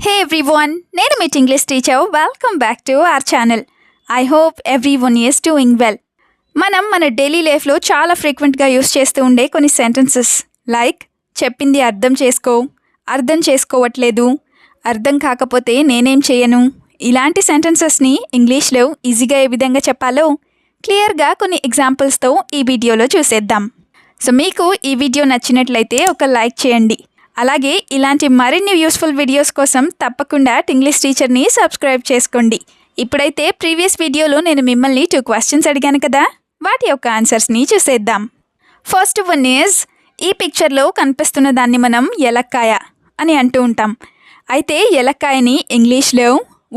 Hey everyone, నేను మీ English teacher. Welcome back to our channel. I hope everyone is doing well. మనం మన daily లైఫ్లో చాలా ఫ్రీక్వెంట్గా యూస్ చేస్తూ ఉండే కొన్ని సెంటెన్సెస్ లైక్ చెప్పింది అర్థం చేసుకో, అర్థం చేసుకోవట్లేదు, అర్థం కాకపోతే నేనేం చేయను, ఇలాంటి సెంటెన్సెస్ని ఇంగ్లీష్లో ఈజీగా ఏ విధంగా చెప్పాలో క్లియర్గా కొన్ని ఎగ్జాంపుల్స్తో ఈ వీడియోలో చూసేద్దాం. సో మీకు ఈ వీడియో నచ్చినట్లయితే ఒక లైక్ చేయండి. అలాగే ఇలాంటి మరిన్ని యూస్ఫుల్ వీడియోస్ కోసం తప్పకుండా ఇంగ్లీష్ టీచర్ని సబ్స్క్రైబ్ చేసుకోండి. ఇప్పుడైతే ప్రీవియస్ వీడియోలో నేను మిమ్మల్ని 2 క్వశ్చన్స్ అడిగాను కదా, వాటి యొక్క ఆన్సర్స్ని చూసేద్దాం. ఫస్ట్ వన్ ఈజ్, ఈ పిక్చర్లో కనిపిస్తున్న దాన్ని మనం ఎలక్కాయ అని అంటూ ఉంటాం. అయితే ఎలక్కాయని ఇంగ్లీష్లో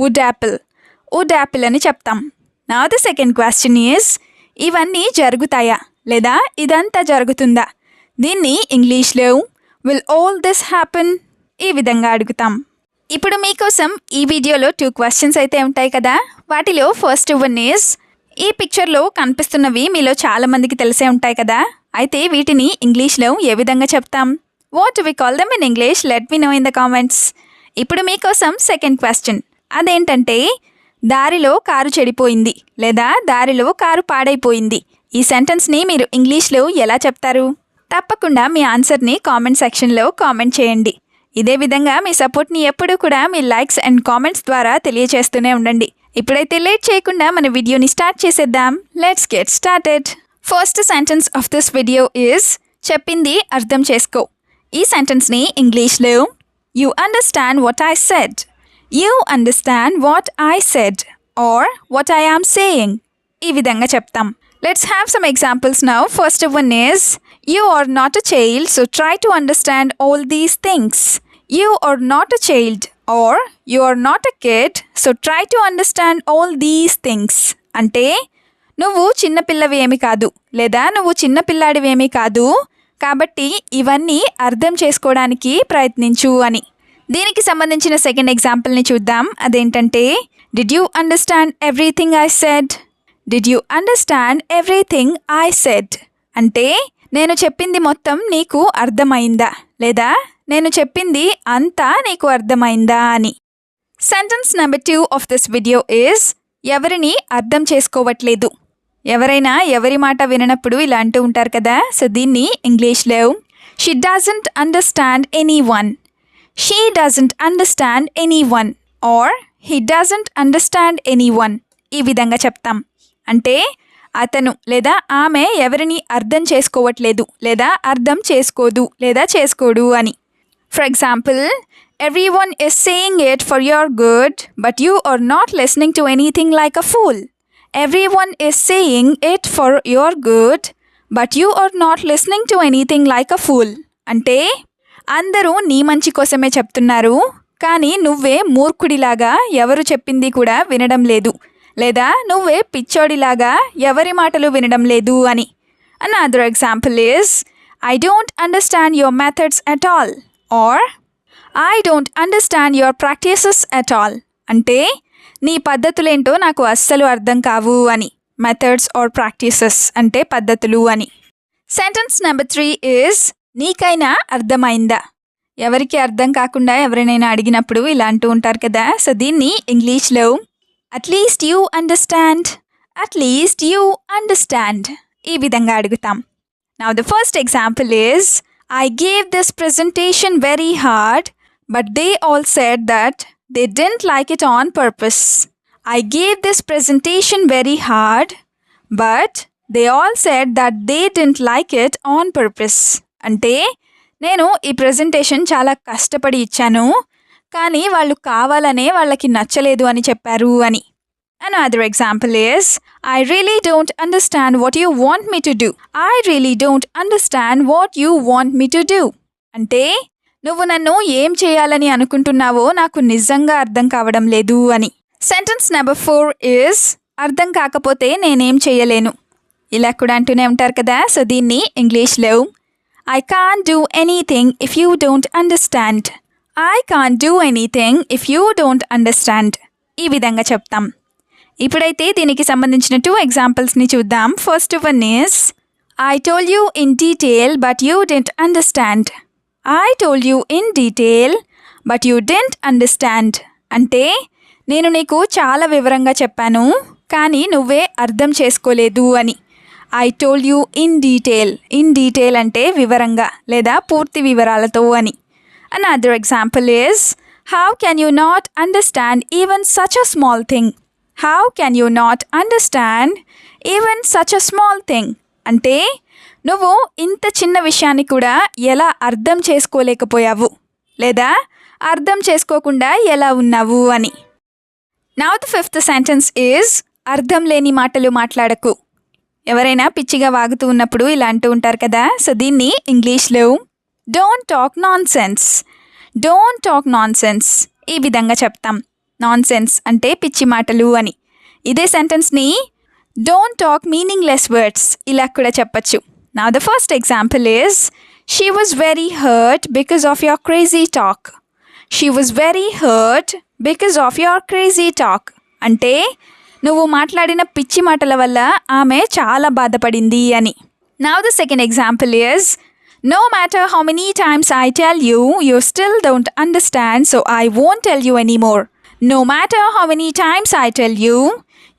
వుడ్ యాపిల్ అని చెప్తాం. Now the second question is, ఇవన్నీ జరుగుతాయా లేదా ఇదంతా జరుగుతుందా? దీన్ని ఇంగ్లీష్లో విల్ ఆల్ దిస్ హ్యాపెన్ ఈ విధంగా అడుగుతాం. ఇప్పుడు మీకోసం ఈ వీడియోలో 2 క్వశ్చన్స్ అయితే ఉంటాయి కదా. వాటిలో ఫస్ట్ వన్ ఈజ్, ఈ పిక్చర్లో కనిపిస్తున్నవి మీలో చాలామందికి తెలిసే ఉంటాయి కదా. అయితే వీటిని ఇంగ్లీష్లో ఏ విధంగా చెప్తాం? What we call them in English? Let me know in the comments. ఇప్పుడు మీకోసం సెకండ్ క్వశ్చన్, అదేంటంటే దారిలో కారు చెడిపోయింది లేదా దారిలో కారు పాడైపోయింది. ఈ సెంటెన్స్ని మీరు ఇంగ్లీష్లో ఎలా చెప్తారు? తప్పకుండా మీ ఆన్సర్ని కామెంట్ సెక్షన్లో కామెంట్ చేయండి. ఇదే విధంగా మీ సపోర్ట్ని ఎప్పుడూ కూడా మీ లైక్స్ అండ్ కామెంట్స్ ద్వారా తెలియచేస్తూనే ఉండండి. ఇప్పుడైతే లేట్ చేయకుండా మన వీడియోని స్టార్ట్ చేసేద్దాం. Let's get started. First sentence of this video is, చెప్పింది అర్థం చేసుకో. ఈ సెంటెన్స్ని ఇంగ్లీష్లో you understand what I said, you understand what I said or what I am saying ఈ విధంగా చెప్తాం. Let's have some examples now. First one is, you are not a child, so try to understand all these things. You are not a child or you are not a kid, so try to understand all these things. అంటే నువ్వు చిన్నపిల్లవి ఏమి కాదు లేదా నువ్వు చిన్నపిల్లాడివేమీ కాదు, కాబట్టి ఇవన్నీ అర్థం చేసుకోవడానికి ప్రయత్నించు అని. దీనికి సంబంధించిన సెకండ్ ఎగ్జాంపుల్ని చూద్దాం. అదేంటంటే, did you understand everything I said? Did you understand everything I said అంటే నేను చెప్పింది మొత్తం నీకు అర్థమైందా లేదా నేను చెప్పింది అంతా నీకు అర్థమైందా అని. Sentence number 2 of this video is, ఎవరిని అర్థం చేసుకోవట్లేదు. ఎవరైనా ఎవరి మాట విననప్పుడు ఇలా అంటూ ఉంటారు కదా. సో దీన్ని ఇంగ్లీష్లో she doesn't understand any one, she doesn't understand any one or he doesn't understand any one ఈ విధంగా చెప్తాం. అంటే అతను లేదా ఆమె ఎవరిని అర్థం చేసుకోవట్లేదు లేదా అర్థం చేసుకోదు లేదా చేసుకోడు అని. For example, everyone is saying it for your good but you are not listening to anything like a fool. Everyone is saying it for your good but you are not listening to anything like a fool అంటే అందరూ నీ మంచి కోసమే చెప్తున్నారు, కానీ నువ్వే మూర్ఖుడిలాగా ఎవరు చెప్పింది కూడా వినడం లేదు లేదా నువ్వే పిచ్చోడిలాగా ఎవరి మాటలు వినడం లేదు అని. Another example is, I don't understand your methods at all or I don't understand your practices at all అంటే నీ పద్ధతులేంటో నాకు అస్సలు అర్థం కావు అని. మెథడ్స్ ఆర్ ప్రాక్టీసెస్ అంటే పద్ధతులు అని. సెంటెన్స్ నెంబర్ 3 ఈజ్, నీకైనా అర్థమైందా. ఎవరికి అర్థం కాకుండా ఎవరినైనా అడిగినప్పుడు ఇలా అంటూ ఉంటారు కదా. సో దీన్ని ఇంగ్లీష్లో at least you understand ఈ విధంగా అడుగుతాం. Now the first example is, I gave this presentation very hard but they all said that they didn't like it on purpose. I gave this presentation very hard but they all said that they didn't like it on purpose అంటే నేను ఈ presentation చాలా కష్టపడి ఇచ్చాను, కానీ వాళ్ళు కావాలనే వాళ్ళకి నచ్చలేదు అని చెప్పారు అని. Another example is, I really don't understand what you want me to do. I really don't understand what you want me to do. అంటే నువ్వు నన్ను ఏం చేయాలని అనుకుంటున్నావో నాకు నిజంగా అర్థం కావడం లేదు అని. సెంటెన్స్ నెంబర్ 4 ఈజ్, అర్థం కాకపోతే నేనేం చేయలేను. ఇలా కూడా అంటూనే ఉంటారు కదా. సో దీన్ని ఇంగ్లీష్లో I can't do anything if you don't understand. I can't do anything if you don't understand ఈ విధంగా చెప్తాం. ఇప్పుడైతే దీనికి సంబంధించిన 2 ఎగ్జాంపుల్స్ని చూద్దాం. First one is, I told you in detail but you didn't understand. I told you in detail but you don't understand అంటే నేను నీకు చాలా వివరంగా చెప్పాను కానీ నువ్వే అర్థం చేసుకోలేదు అని. I told you in detail అంటే వివరంగా లేదా పూర్తి వివరాలతో అని. Another example is how can you not understand even such a small thing. How can you not understand even such a small thing అంటే నువ్వు ఇంత చిన్న విషయాన్ని కూడా ఎలా అర్థం చేసుకోలేకపోయావు లేదా అర్థం చేసుకోకుండా ఎలా ఉన్నావు అని. Now the fifth sentence is అర్థం లేని మాటలు మాట్లాడకు. ఎవరైనా పిచ్చిగా వాగుతూ ఉన్నప్పుడు ఇలా అంటూ ఉంటారు కదా, సో దీన్ని ఇంగ్లీష్లో డోంట్ టాక్ నాన్ సెన్స్ ఈ విధంగా చెప్తాం. నాన్ సెన్స్ అంటే పిచ్చి మాటలు అని. ఇదే సెంటెన్స్ని డోంట్ టాక్ మీనింగ్లెస్ వర్డ్స్ ఇలా కూడా చెప్పచ్చు. Now the first example is she was very hurt because of your crazy talk. She was very hurt because of your crazy talk అంటే నువ్వు మాట్లాడిన పిచ్చి మాటల వల్ల ఆమె చాలా బాధపడింది అని. Now the second example is no matter how many times I tell you, you still don't understand, so I won't tell you anymore. No matter how many times I tell you,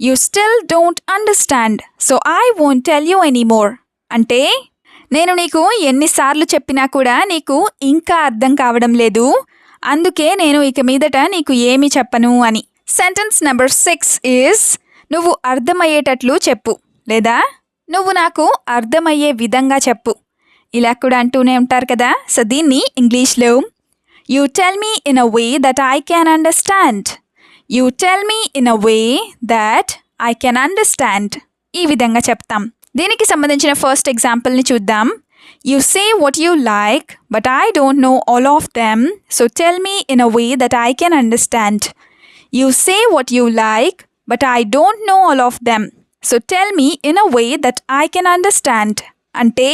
you still don't understand, so I won't tell you anymore అంటే నేను నీకు ఎన్నిసార్లు చెప్పినా కూడా నీకు ఇంకా అర్థం కావడం లేదు, అందుకే నేను ఇక మీదట నీకు ఏమీ చెప్పను అని. సెంటెన్స్ నెంబర్ 6 ఈజ్ నువ్వు అర్థమయ్యేటట్లు చెప్పు లేదా నువ్వు నాకు అర్థమయ్యే విధంగా చెప్పు ఇలా కూడా అంటూనే ఉంటారు కదా, సో దీన్ని ఇంగ్లీష్లో you tell me in a way that I can understand. You tell me in a way that I can understand ఈ విధంగా చెప్తాం. దీనికి సంబంధించిన ఫస్ట్ ఎగ్జాంపుల్ని చూద్దాం. You say what you like but I don't know all of them, so tell me in a way that I can understand. You say what you like, but I don't know all of them. So tell me in a way that I can understand. అంటే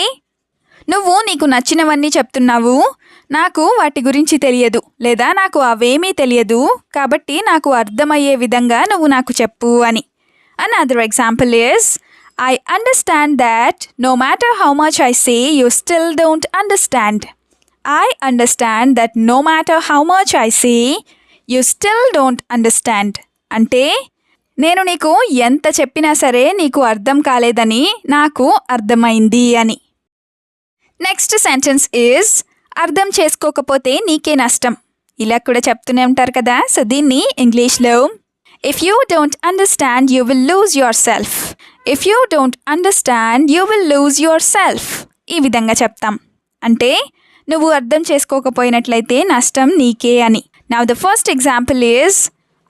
నువ్వు నీకు నచ్చినవన్నీ చెప్తున్నావు, నాకు వాటి గురించి తెలియదు లేదా నాకు అవేమీ తెలియదు, కాబట్టి నాకు అర్థమయ్యే విధంగా నువ్వు నాకు చెప్పు అని. Another example is I understand that no matter how much I say, you still don't understand. I understand that no matter how much I say, you still don't understand అంటే నేను నీకు ఎంత చెప్పినా సరే నీకు అర్థం కాలేదని నాకు అర్థమైంది అని. నెక్స్ట్ సెంటెన్స్ ఈజ్ అర్థం చేసుకోకపోతే నీకే నష్టం ఇలా కూడా చెప్తూనే ఉంటారు కదా, సో దీన్ని ఇంగ్లీష్లో if you don't understand you will lose your self. If you don't understand you will lose your self ఈ విధంగా చెప్తాం అంటే నువ్వు అర్థం చేసుకోకపోయినట్లయితే నష్టం నీకే అని. Now the first example is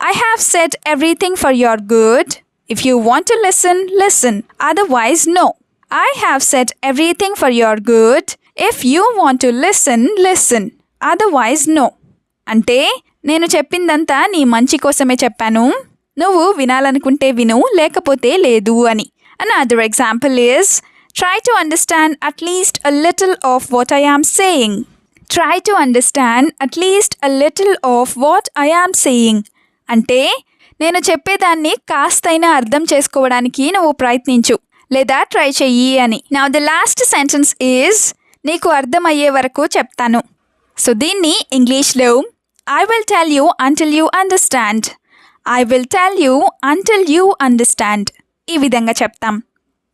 I have said everything for your good. If you want to listen, listen. Otherwise, no. I have said everything for your good. If you want to listen, listen. Otherwise, no. అంటే నేను చెప్పిందంతా నీ మంచి కోసమే చెప్పాను, నువ్వు వినాలనుకుంటే విను లేకపోతే లేదు అని. Another example is try to understand at least a little of what I am saying. Try to understand at least a little of what I am saying. అంటే నేను చెప్పేదాన్ని కాస్తైనా అర్థం చేసుకోవడానికి నువ్వు ప్రయత్నించు లేదా ట్రై చెయ్యి అని. Now the last sentence is నీకు అర్థమయ్యే వరకు చెప్తాను. సో దీన్ని ఇంగ్లీష్లో I will tell you until you understand. I will tell you until you understand ఈ విధంగా చెప్తాం.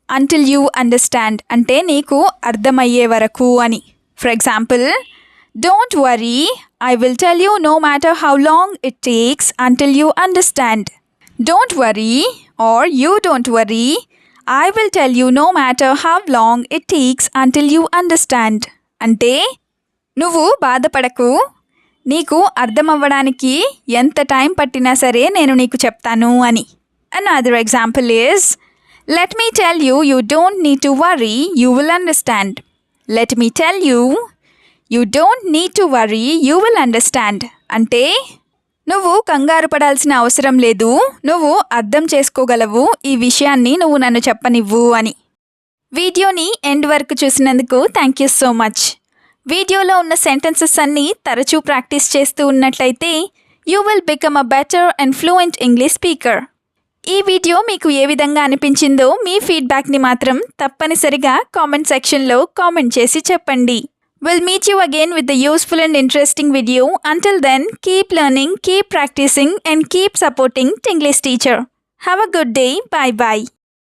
అంటిల్ యూ అండర్స్టాండ్ అంటే నీకు అర్థమయ్యే వరకు అని. For example Don't worry, I will tell you no matter how long it takes until you understand. Don't worry or you don't worry, I will tell you no matter how long it takes until you understand. అంటే నువ్వు బాధపడకు, నీకు అర్థమవ్వడానికి ఎంత time పట్టినా సరే నేను నీకు చెప్తాను అని. Another example is let me tell you, you don't need to worry, you will understand. Let me tell you, you don't need to worry, you will understand. అంటే నువ్వు కంగారు పడాల్సిన అవసరం లేదు, నువ్వు అర్థం చేసుకోగలవు, ఈ విషయాన్ని నువ్వు నన్ను చెప్పనివ్వు అని. వీడియోని ఎండ్ వరకు చూసినందుకు థ్యాంక్ యూ సో మచ్. వీడియోలో ఉన్న సెంటెన్సెస్ అన్నీ తరచూ ప్రాక్టీస్ చేస్తూ ఉన్నట్లయితే you will become a better and fluent English speaker. ఈ వీడియో మీకు ఏ విధంగా అనిపించిందో మీ ఫీడ్బ్యాక్ని మాత్రం తప్పనిసరిగా కామెంట్ సెక్షన్లో కామెంట్ చేసి చెప్పండి. We'll meet you again with the useful and interesting video. Until then, keep learning, keep practicing, and keep supporting Tinglish Teacher. Have a good day. Bye bye.